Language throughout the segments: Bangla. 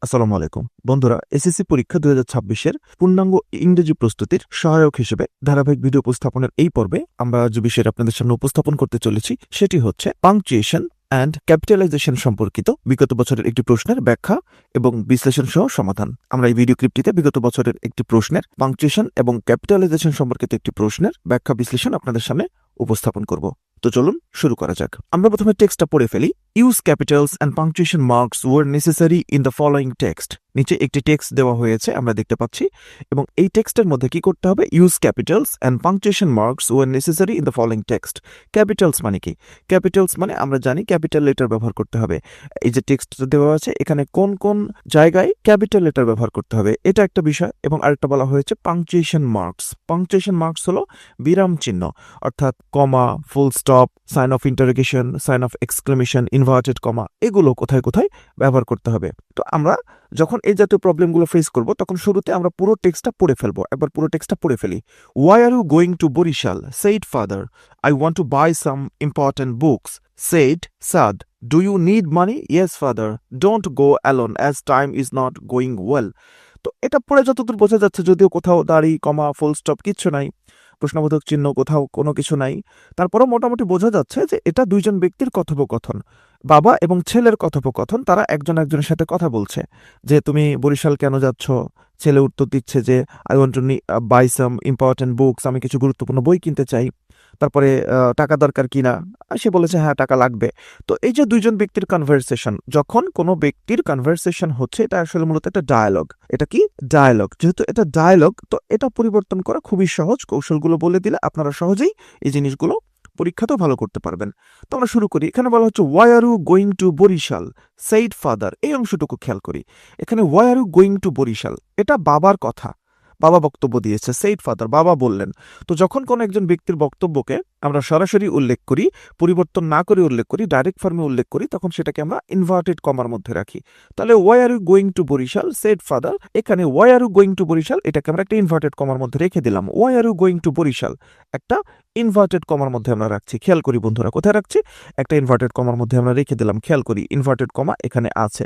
আসসালামু আলাইকুম বন্ধুরা, এসএসসি পরীক্ষা 2026-এর পূর্ণাঙ্গ ইংরেজি প্রস্তুতির সহায়ক হিসেবে ধারাবাহিক ভিডিও উপস্থাপনের এই পর্বে আমরা যে বিষয়টা আপনাদের সামনে উপস্থাপন করতে চলেছি সেটি হচ্ছে পাংচুয়েশন অ্যান্ড ক্যাপিটালাইজেশন সম্পর্কিত বিগত বছরের একটি প্রশ্নের ব্যাখ্যা এবং বিশ্লেষণ সহ সমাধান। আমরা এই ভিডিও ক্লিপটিতে বিগত বছরের একটি প্রশ্নের পাংচুয়েশন এবং ক্যাপিটালাইজেশন সম্পর্কিত একটি প্রশ্নের ব্যাখ্যা বিশ্লেষণ আপনাদের সামনে উপস্থাপন করব। তো চলুন শুরু করা যাক। আমরা প্রথমে টেক্সটটা পড়ে ফেলি। Use Capitals and punctuation marks where necessary in the following text. নিচে একটি টেক্সট দেওয়া হয়েছে আমরা দেখতে পাচ্ছি, এবং এই টেক্সটের মধ্যে কি করতে হবে? Use Capitals and punctuation marks where necessary in the following text. Capitals মানে কি? ক্যাপিটালস মানে আমরা জানি ক্যাপিটাল লেটার ব্যবহার করতে হবে। এই যে টেক্সটটা দেওয়া আছে এখানে কোন কোন জায়গায় ক্যাপিটাল লেটার ব্যবহার করতে হবে এটা একটা বিষয়, এবং আরেকটা বলা হয়েছে পাংচুয়েশন মার্কস। পাংচুয়েশন মার্কস হলো বিরাম চিহ্ন, অর্থাৎ comma, full stop, sign of interrogation, sign of exclamation, inverted comma, এগুলো কোথায় কোথায় ব্যবহার করতে হবে। তো আমরা যখন এই জাতীয় প্রবলেমগুলো ফেস করব তখন শুরুতে আমরা পুরো টেক্সটটা পড়ে ফেলবো। একবার পুরো টেক্সটটা পড়ে ফেলি। Why are you going to Barishal? Said father, I want to buy some important books. Said Saad, do you need money? Yes father. Don't go alone as time is not going well. তো এটা পড়ে যতদূর বোঝা যাচ্ছে, যদিও কোথাও দাড়ি, কমা, ফুল স্টপ কিচ্ছু নাই, প্রশ্নবোধক চিহ্ন কোথাও কোনো কিছু নাই, তারপরেও মোটামুটি বোঝা যাচ্ছে যে এটা দুইজন ব্যক্তির কথোপকথন, বাবা এবং ছেলের কথোপকথন। তারা একজন একজনের সাথে কথা বলছে যে তুমি বরিশাল কেন যাচ্ছ। ছেলে উত্তর দিচ্ছে যে I want to buy some important books, আমি কিছু গুরুত্বপূর্ণ বই কিনতে চাই। তারপরে টাকা দরকার কিনা, সে বলেছে হ্যাঁ টাকা লাগবে। তো এই যে দুইজন ব্যক্তির কনভারসেশন, যখন কোনো ব্যক্তির কনভারসেশন হচ্ছে এটা আসলে মূলত একটা ডায়ালগ। এটা কি? ডায়ালগ। যেহেতু এটা ডায়ালগ, তো এটা পরিবর্তন করা খুবই সহজ। কৌশলগুলো বলে দিলে আপনারা সহজেই এই জিনিসগুলো পরীক্ষাতেও ভালো করতে পারবেন। তো আমরা শুরু করি। এখানে বলা হচ্ছে why are you going to Barishal? Said father. এই অংশটুকু খেয়াল করি। এখানে why are you going to Barishal, এটা বাবার কথা, বাবা বক্তব্য দিয়েছে। সেইড ফাদার, বাবা বললেন। তো যখন কোনো একজন ব্যক্তির বক্তব্যকে আমরা সরাসরি উল্লেখ করি, পরিবর্তন না করে উল্লেখ করি, ডাইরেক্ট ফর্মে উল্লেখ করি, তখন সেটাকে আমরা ইনভার্টেড কমার মধ্যে রাখি। তাহলে why are you going to Barishal? Said father. এখানে why are you going to Barishal এটাকে আমরা একটা ইনভার্টেড কমার মধ্যে রেখে দিলাম। Why are you going to Barishal একটা ইনভার্টেড কমার মধ্যে আমরা রাখছি। খেয়াল করি বন্ধুরা, কোথায় রাখছি? একটা ইনভার্টেড কমার মধ্যে আমরা রেখে দিলাম। খেয়াল করি ইনভার্টেড কমা এখানে আছে।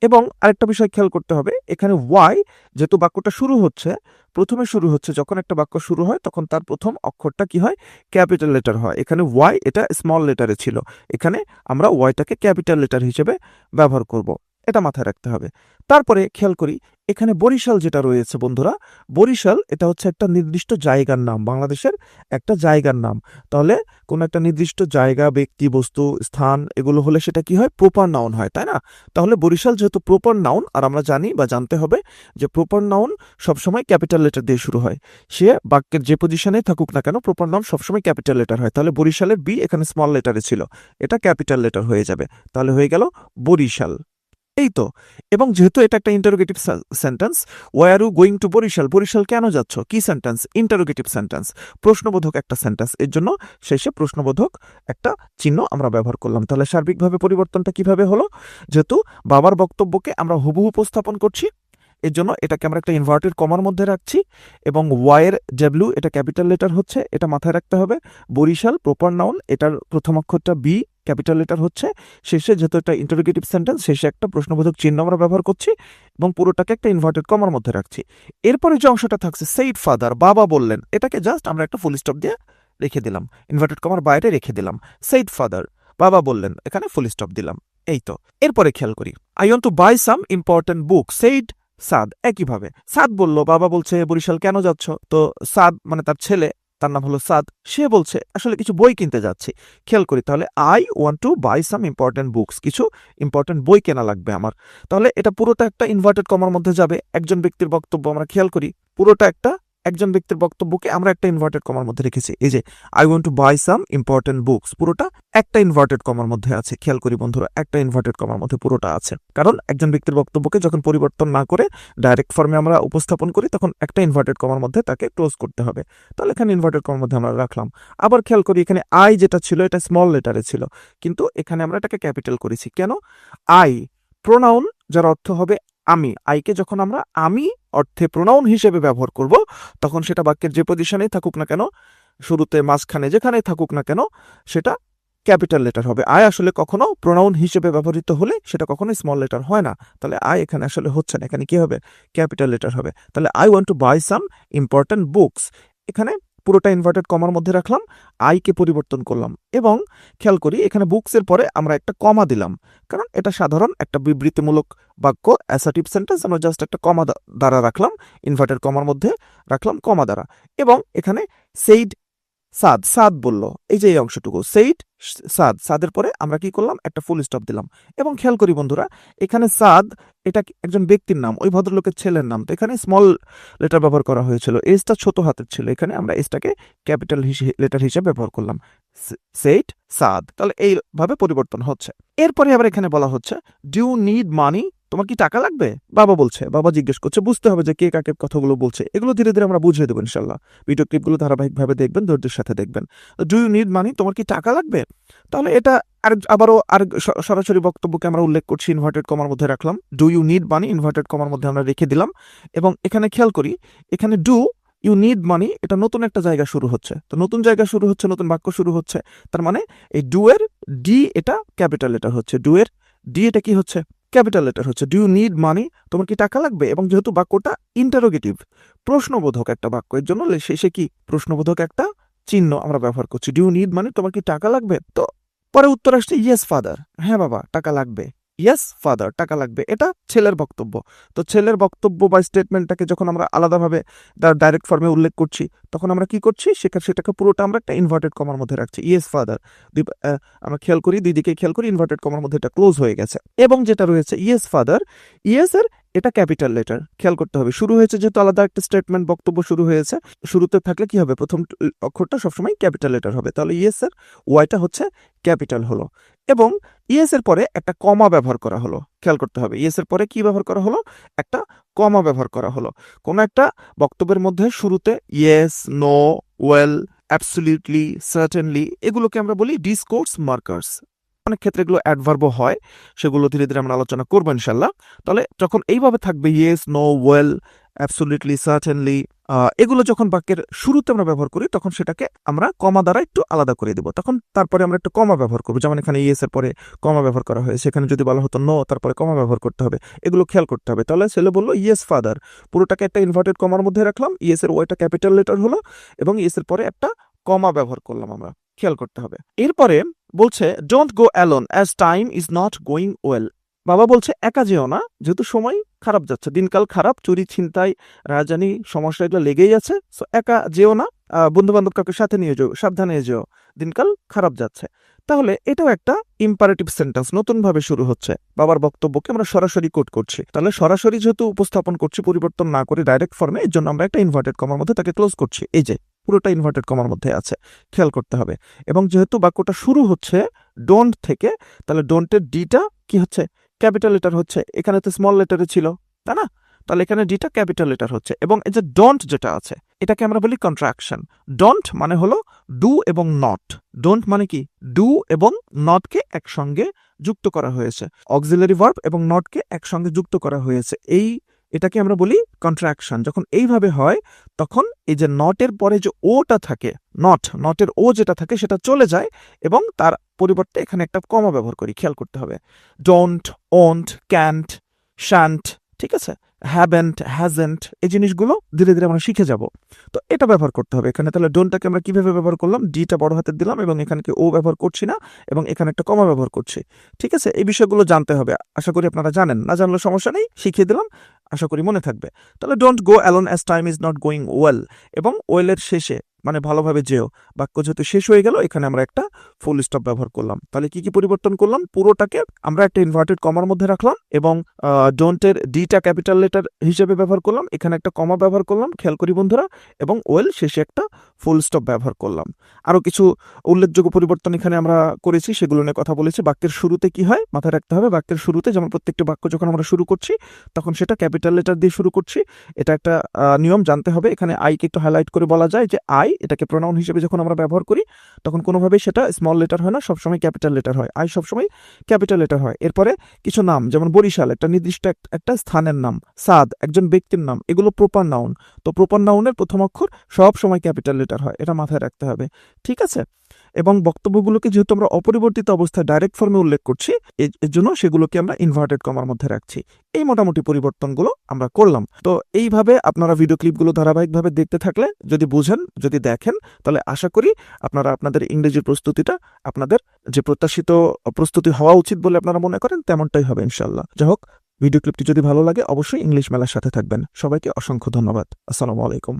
এবং আরেকটা বিষয় খেয়াল করতে হবে, এখানে ওয়াই যেহেতু বাক্যটা শুরু হচ্ছে, প্রথমে শুরু হচ্ছে, যখন একটা বাক্য শুরু হয় তখন তার প্রথম অক্ষরটা কি হয়? ক্যাপিটাল লেটার হয়। এখানে ওয়াই এটা স্মল লেটারে ছিল, এখানে আমরা ওয়াইটাকে ক্যাপিটাল লেটার হিসেবে ব্যবহার করব। এটা মাথায় রাখতে হবে। তারপরে খেয়াল করি এখানে বরিশাল যেটা রয়েছে বন্ধুরা, বরিশাল এটা হচ্ছে একটা নির্দিষ্ট জায়গার নাম, বাংলাদেশের একটা জায়গার নাম। তাহলে কোনো একটা নির্দিষ্ট জায়গা, ব্যক্তি, বস্তু, স্থান এগুলো হলে সেটা কি হয়? প্রপার নাউন হয়, তাই না? তাহলে বরিশাল যেহেতু প্রপার নাউন, আর আমরা জানি বা জানতে হবে যে প্রপার নাউন সবসময় ক্যাপিটাল লেটার দিয়ে শুরু হয়। সে বাক্যের যে পজিশনে থাকুক না কেন, প্রপার নাউন সবসময় ক্যাপিটাল লেটার হয়। তাহলে বরিশালের বি এখানে স্মল লেটারে ছিল, এটা ক্যাপিটাল লেটার হয়ে যাবে। তাহলে হয়ে গেল বরিশাল। এই তো। এবং যেহেতু এটা একটা interrogative sentence, why are you going to Barishal? Barishal কেন যাচ্ছ? কি সেন্টেন্স? ইন্টারোগেটিভ সেন্টেন্স, প্রশ্নবোধক একটা সেন্টেন্স। এর জন্য শেষে প্রশ্নবোধক একটা চিহ্ন আমরা ব্যবহার করলাম। তাহলে সার্বিকভাবে পরিবর্তনটা কিভাবে হলো? যেহেতু বাবার বক্তব্যকে আমরা হুবহু উপস্থাপন করছি, এর জন্য এটাকে আমরা একটা ইনভার্টেড কমার মধ্যে রাখছি, এবং ওয়াইয়ের ডব্লিউ এটা ক্যাপিটাল লেটার হচ্ছে, এটা মাথায় রাখতে হবে। বরিশাল প্রপার নাউন, এটার প্রথম অক্ষরটা বি ক্যাপিটাল লেটার হচ্ছে। শেষে যেহেতু একটা ইন্টারোগেটিভ সেন্টেন্স, শেষে একটা প্রশ্নবোধক চিহ্ন আমরা ব্যবহার করছি, এবং পুরোটাকে একটা ইনভার্টেড কমার মধ্যে রাখছি। এরপরে যে অংশটা থাকছে সেইড ফাদার, বাবা বললেন, এটাকে জাস্ট আমরা একটা ফুল স্টপ দিয়ে রেখে দিলাম, ইনভার্টেড কমার বাইরে রেখে দিলাম। সেইড ফাদার, বাবা বললেন, এখানে ফুল স্টপ দিলাম। এই তো। এরপরে খেয়াল করি, I want to buy some important book. Said Saad. একইভাবে সাদ বলল, বাবা বলছে বরিশাল কেন যাচ্ছ? তো সাদ মানে তার ছেলে, তার নাম হলো সাদ, সে বলছে আসলে কিছু বই কিনতে যাচ্ছি। খেয়াল করি, তাহলে I want to buy some important books, কিছু ইম্পর্টেন্ট বই কেনা লাগবে আমার। তাহলে এটা পুরোটা একটা ইনভার্টেড কমার মধ্যে যাবে। একজন ব্যক্তির বক্তব্য, আমরা খেয়াল করি পুরোটা একটা একজন ব্যক্তির বক্তব্যকে আমরা একটা ইনভার্টেড কমার মধ্যে রেখেছি। এই যে I want to buy some important books, পুরোটা একটা ইনভার্টেড কমার মধ্যে আছে। খেয়াল করি বন্ধুরা, একটা ইনভার্টেড কমার মধ্যে পুরোটা আছে, কারণ একজন ব্যক্তির বক্তব্যকে যখন পরিবর্তন না করে ডাইরেক্ট ফর্মে আমরা উপস্থাপন করি তখন একটা ইনভার্টেড কমার মধ্যে তাকে ক্লোজ করতে হবে। তাহলে এখানে ইনভার্টেড কমার মধ্যে আমরা রাখলাম। আবার খেয়াল করি এখানে আই যেটা ছিল এটা স্মল লেটারে ছিল, কিন্তু এখানে আমরা এটাকে ক্যাপিটাল করেছি। কেন? আই প্রোনাউন, যার অর্থ হবে আমি। আইকে যখন আমরা আমি অর্থে প্রোনাউন হিসেবে ব্যবহার করব, তখন সেটা বাক্যের যে পজিশনেই থাকুক না কেন, শুরুতে, মাঝখানে, যেখানেই থাকুক না কেন, সেটা ক্যাপিটাল লেটার হবে। আই আসলে কখনো প্রোনাউন হিসেবে ব্যবহৃত হলে সেটা কখনো স্মল লেটার হয় না, তাহলে আই এখানে আসলে হচ্ছে না, এখানে কি হবে, ক্যাপিটাল লেটার হবে। তাহলে I want to buy some important books, এখানে পুরোটা ইনভার্টেড কমার মধ্যে রাখলাম, আইকে পরিবর্তন করলাম এবং খেয়াল করি এখানে বুকসের পরে আমরা একটা কমা দিলাম, কারণ এটা সাধারণ একটা বিবৃতিমূলক বাক্য, অ্যাসার্টিভ সেন্টেন্স, আমরা জাস্ট একটা কমা দ্বারা রাখলাম, ইনভার্টেড কমার মধ্যে রাখলাম কমা দ্বারা। এবং এখানে সেইড সাদ, সাদ বললো, এই যে এই অংশটুকু সেইড সাদ, সাদের পরে আমরা কি করলাম, একটা ফুল স্টপ দিলাম। এবং খেয়াল করি বন্ধুরা, এখানে সাদ এটা একজন ব্যক্তির নাম, ওই ভদ্রলোকের ছেলের নাম, তো এখানে স্মল লেটার ব্যবহার করা হয়েছিল, এসটা ছোট হাতের ছিল, এখানে আমরা এসটাকে ক্যাপিটাল লেটার হিসেবে ব্যবহার করলাম, সেইড সাদ। তাহলে এইভাবে পরিবর্তন হচ্ছে। এরপরে আবার এখানে বলা হচ্ছে ডু নিড মানি, তোমার কি টাকা লাগবে, বাবা বলছে, বাবা জিজ্ঞেস করছে, বুঝতে হবে যে কে কাকে কথাগুলো বলছে, এগুলো ধীরে ধীরে আমরা বুঝিয়ে দেবো ইনশাল্লাহ, ভিডিও ক্লিপগুলো ধারাবাহিকভাবে দেখবেন, ধৈর্যের সাথে দেখবেন। ডু ইউ নিড মানি, তোমার কি টাকা লাগবে, তাহলে এটা আবারও সরাসরি বক্তব্যকে আমরা উল্লেখ করছি, ইনভার্টেড কমার মধ্যে রাখলাম, do you need money inverted কমার মধ্যে আমরা রেখে দিলাম। এবং এখানে খেয়াল করি, এখানে ডু ইউ নিড মানি, এটা নতুন একটা জায়গা শুরু হচ্ছে, তো নতুন জায়গা শুরু হচ্ছে, নতুন বাক্য শুরু হচ্ছে, তার মানে এই ডু এর ডি এটা ক্যাপিটাল লেটার হচ্ছে, ডু এর ডি এটা কি হচ্ছে, ক্যাপিটাল লেটার হচ্ছে। ডু ইউ নিড মানি, তোমার কি টাকা লাগবে, এবং যেহেতু বাক্যটা ইন্টারোগেটিভ, প্রশ্নবোধক একটা বাক্য, এর জন্য শেষে কি প্রশ্নবোধক একটা চিহ্ন আমরা ব্যবহার করছি, ডু ইউ নিড মানি, তোমার কি টাকা লাগবে। তো পরে উত্তর আসছে ইয়েস ফাদার, হ্যাঁ বাবা টাকা লাগবে, ইয়েস ফাদার টাকা লাগবে, এটা ছেলের বক্তব্য। তো ছেলের বক্তব্য বা স্টেটমেন্টটাকে যখন আমরা আলাদাভাবে তার ডাইরেক্ট ফর্মে উল্লেখ করছি, তখন আমরা কি করছি, সেটাকে পুরোটা আমরা একটা ইনভার্টেড কমার মধ্যে রাখছি, ইয়েস ফাদার। আমরা খেয়াল করি, দুই দিকে খেয়াল করি, ইনভার্টেড কমার মধ্যে এটা ক্লোজ হয়ে গেছে। এবং যেটা রয়েছে ইয়েস ফাদার, ইয়েস এর এটা ক্যাপিটাল লেটার, খেয়াল করতে হবে, শুরু হয়েছে যেহেতু আলাদা একটা স্টেটমেন্ট, বক্তব্য শুরু হয়েছে, শুরুতে থাকলে কি হবে, প্রথম অক্ষরটা সবসময় ক্যাপিটাল লেটার হবে, তাহলে ইয়েস এর ওয়াইটা হচ্ছে ক্যাপিটাল হলো। এবং ইয়েস এর পরে একটা কমা ব্যবহার করা হলো, খেয়াল করতে হবে, ইয়েস এর পরে কি ব্যবহার করা হলো, একটা কমা ব্যবহার করা হলো। কোন একটা বক্তব্যের মধ্যে শুরুতে yes, no, well, absolutely, certainly, এগুলোকে আমরা বলি ডিসকোর্স মার্কার্স। অনেক ক্ষেত্রে এগুলো অ্যাডভার্বও হয়, সেগুলো ধীরে ধীরে আমরা আলোচনা করবো ইনশাল্লাহ। তাহলে যখন এইভাবে থাকবে yes, no, well, absolutely, certainly, এগুলো যখন বাক্যের শুরুতে আমরা ব্যবহার করি, তখন সেটাকে আমরা কমা দ্বারা একটু আলাদা করে দেবো, তখন তারপরে আমরা একটা কমা ব্যবহার করবো, যেমন এখানে ইয়েস এর পরে কমা ব্যবহার করা হয়েছে, সেখানে যদি বলা হতো নো, তারপরে কমা ব্যবহার করতে হবে, এগুলো খেয়াল করতে হবে। তাহলে ছেলে বললো ইয়েস ফাদার, পুরোটাকে একটা ইনভার্টেড কমার মধ্যে রাখলাম, ইয়েস এর ওয়াইটা ক্যাপিটাল লেটার হলো, এবং ইয়েস এর পরে একটা কমা ব্যবহার করলাম আমরা, খেয়াল করতে হবে। এরপরে বলছে don't go alone as time is not going well, বাবা বলছে একা যেও না, যেহেতু সময় খারাপ যাচ্ছে, দিনকাল খারাপ, চুরি ছিনতাই রাজধানী সমস্যা এগুলো লেগেই আছে, সো একা যেও না, বন্ধু বান্ধব কাউকে সাথে নিয়ে যেও, সাবধানে যেও, দিনকাল খারাপ যাচ্ছে। তাহলে এটাও একটা ইম্পারেটিভ সেন্টেন্স, নতুন ভাবে শুরু হচ্ছে, বাবার বক্তব্যকে আমরা সরাসরি কোট করছি, তাহলে সরাসরি যেহেতু উপস্থাপন করছি, পরিবর্তন না করে ডাইরেক্ট ফর্মে, এর জন্য আমরা একটা ইনভার্টেড কমার মধ্যে তাকে ক্লোজ করছি, এই যে পুরোটা ইনভার্টেড কমার মধ্যে আছে, খেয়াল করতে হবে। এবং যেহেতু বাক্যটা শুরু হচ্ছে ডোন্ট থেকে, তাহলে ডোন্টের ডিটা কি হচ্ছে, ক্যাপিটাল লেটার হচ্ছে, এখানে তো স্মল লেটারে ছিল, তাই না, তাহলে এখানে ডিটা ক্যাপিটাল লেটার হচ্ছে। এবং এই যে ডোন্ট যেটা আছে, এটাকে আমরা বলি কন্ট্রাকশন। ডোন্ট মানে হলো ডু এবং নট, ডোন্ট মানে কি, ডু এবং নটকে একসঙ্গে যুক্ত করা হয়েছে, অক্সিলারি ভার্ব এবং নটকে একসঙ্গে যুক্ত করা হয়েছে, এটাকে আমরা বলি কন্ট্রাকশন। যখন এইভাবে হয়, তখন এই যে নটের পরে যে ওটা থাকে, নটের ও যেটা থাকে সেটা চলে যায়, এবং তার পরিবর্তে এখানে একটা কমা ব্যবহার করি, খেয়াল করতে হবে। ডোন্ট, ওন্ট, ক্যান্ট, শ্যান্ট, ঠিক আছে, হ্যাভেন্ট, হ্যাজেন্ট, এই জিনিসগুলো ধীরে ধীরে আমরা শিখে যাব। তো এটা ব্যবহার করতে হবে এখানে। তাহলে ডোন্টটাকে আমরা কিভাবে ব্যবহার করলাম, ডিটা বড় হাতের দিলাম, এবং এখানে ও ব্যবহার করছি না, এবং এখানে একটা কমা ব্যবহার করছি, ঠিক আছে। এই বিষয়গুলো জানতে হবে, আশা করি আপনারা জানেন, না জানলে সমস্যা নেই, শিখিয়ে দিলাম, আশা করি মনে থাকবে। তাহলে don't go alone as time is not going well, এবং ওয়েলের শেষে মানে ভালোভাবে যেও, বাক্য যেহেতু শেষ হয়ে গেল, এখানে আমরা একটা ফুল স্টপ ব্যবহার করলাম। তাহলে কি কি পরিবর্তন করলাম, পুরোটাকে আমরা একটা ইনভার্টেড কমার মধ্যে রাখলাম, এবং ডোন্টের ডিটা ক্যাপিটাল লেটার হিসেবে ব্যবহার করলাম, এখানে একটা কমা ব্যবহার করলাম, খেয়াল করি বন্ধুরা, এবং ওয়েল শেষে একটা ফুল স্টপ ব্যবহার করলাম। আরো কিছু উল্লেখযোগ্য পরিবর্তন এখানে আমরা করেছি, সেগুলো নিয়ে কথা বলেছি। বাক্যের শুরুতে কি হয় মাথায় রাখতে হবে, বাক্যের শুরুতে যেমন প্রত্যেকটা বাক্য যখন আমরা শুরু করছি, তখন সেটা ক্যাপিটাল লেটার দিয়ে শুরু করছি, এটা একটা নিয়ম জানতে হবে। এখানে আইকে একটু হাইলাইট করে বলা যায় যে আই এটাকে প্রোনাউন হিসেবে যখন আমরা ব্যবহার করি, তখন কোনোভাবেই সেটা স্মল লেটার হয় না, সবসময় ক্যাপিটাল লেটার হয়, আই সবসময় ক্যাপিটাল লেটার হয়। এরপরে কিছু নাম, যেমন বরিশাল একটা নির্দিষ্ট একটা স্থানের নাম, সাদ একজন ব্যক্তির নাম, এগুলো প্রপার নাউন, তো প্রপার নাউনের প্রথম অক্ষর সব সময় ক্যাপিটাল লেটার হয়, এটা মাথায় রাখতে হবে, ঠিক আছে। এবং বক্তব্যগুলোকে যেহেতু আমরা অপরিবর্তিত অবস্থায় ডাইরেক্ট ফর্মে উল্লেখ করছি, এর জন্য সেগুলোকে আমরা ইনভার্টেড কমার মধ্যে রাখছি। এই মোটামুটি পরিবর্তনগুলো আমরা করলাম। তো এইভাবে আপনারা ভিডিও ক্লিপগুলো ধারাবাহিকভাবে দেখতে থাকলে, যদি বুঝেন, যদি দেখেন, তাহলে আশা করি আপনারা আপনাদের ইংরেজির প্রস্তুতিটা আপনাদের যে প্রত্যাশিত প্রস্তুতি হওয়া উচিত বলে আপনারা মনে করেন তেমনটাই হবে ইনশাল্লাহ। যাই হোক, ভিডিও ক্লিপটি যদি ভালো লাগে অবশ্যই ইংলিশ মেলার সাথে থাকবেন। সবাইকে অসংখ্য ধন্যবাদ। আসসালামু আলাইকুম।